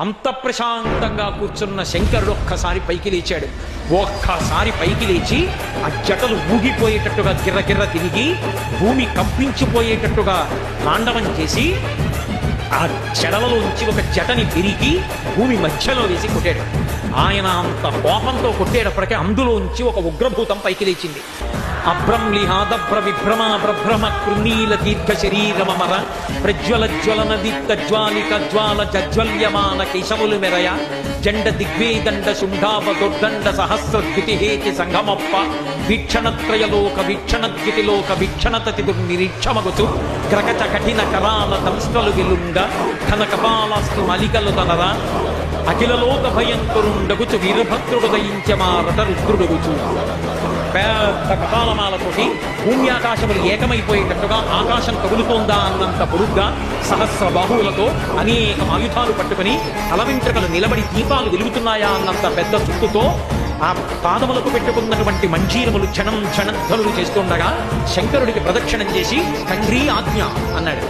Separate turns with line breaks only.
అంత ప్రశాంతంగా కూర్చున్న శంకరుడు ఒక్కసారి పైకి లేచాడు. ఒక్కసారి పైకి లేచి ఆ జటలు ఊగిపోయేటట్టుగా గిర్రగిర్ర తిరిగి భూమి కంపించిపోయేటట్టుగా తాండవం చేసి ఆ జడలలోంచి ఒక జటని తిరిగి భూమి మధ్యలో వేసి కొట్టాడు. ఆయన అంత కోపంతో కొట్టేటప్పటికే అందులోంచి ఒక ఉగ్రభూతం పైకి లేచింది. అభ్రంలిహాదభ్ర విభ్రమ ప్రభ్రమ కృణీల దీర్ఘ శరీరమర ప్రజ్వల జ్వలన దీప్త జ్వాలిక జ్వాల జజ్వల్యమాన కేశములు మెరయ జండ దిగ్వేదండ శుంఠావ దొడ్డండ సహస్రద్యుతిహేతి సంగమప్ప వీక్షణత్రయలోక వీక్షణద్యుతిలోక వీక్షణతతి దుర్నిరీక్షమగుచు గ్రగచ కఠిన కరాల దంస్ట్రలు విలుంగ ఘన కపాలాస్తు మలికలు తనర అఖిలలోక భయంకరుండగుచు వీరభద్రుడు దయించమారట రుద్రుడగుచు. పెద్ద కపాలమాలతోటి భూమి ఆకాశములు ఏకమైపోయేటట్టుగా ఆకాశం కదులుతోందా అన్నంత పొడుగ్గా సహస్ర బాహువులతో అనేక ఆయుధాలు పట్టుకుని తలవెంట్రుకలు నిలబడి దీపాలు వెలుగుతున్నాయా అన్నంత పెద్ద చుట్టుతో ఆ పాదములకు పెట్టుకున్నటువంటి మంజీరములు క్షణం క్షణధ్వనులు చేస్తుండగా శంకరుడికి ప్రదక్షిణం చేసి తండ్రి ఆజ్ఞ అన్నాడు.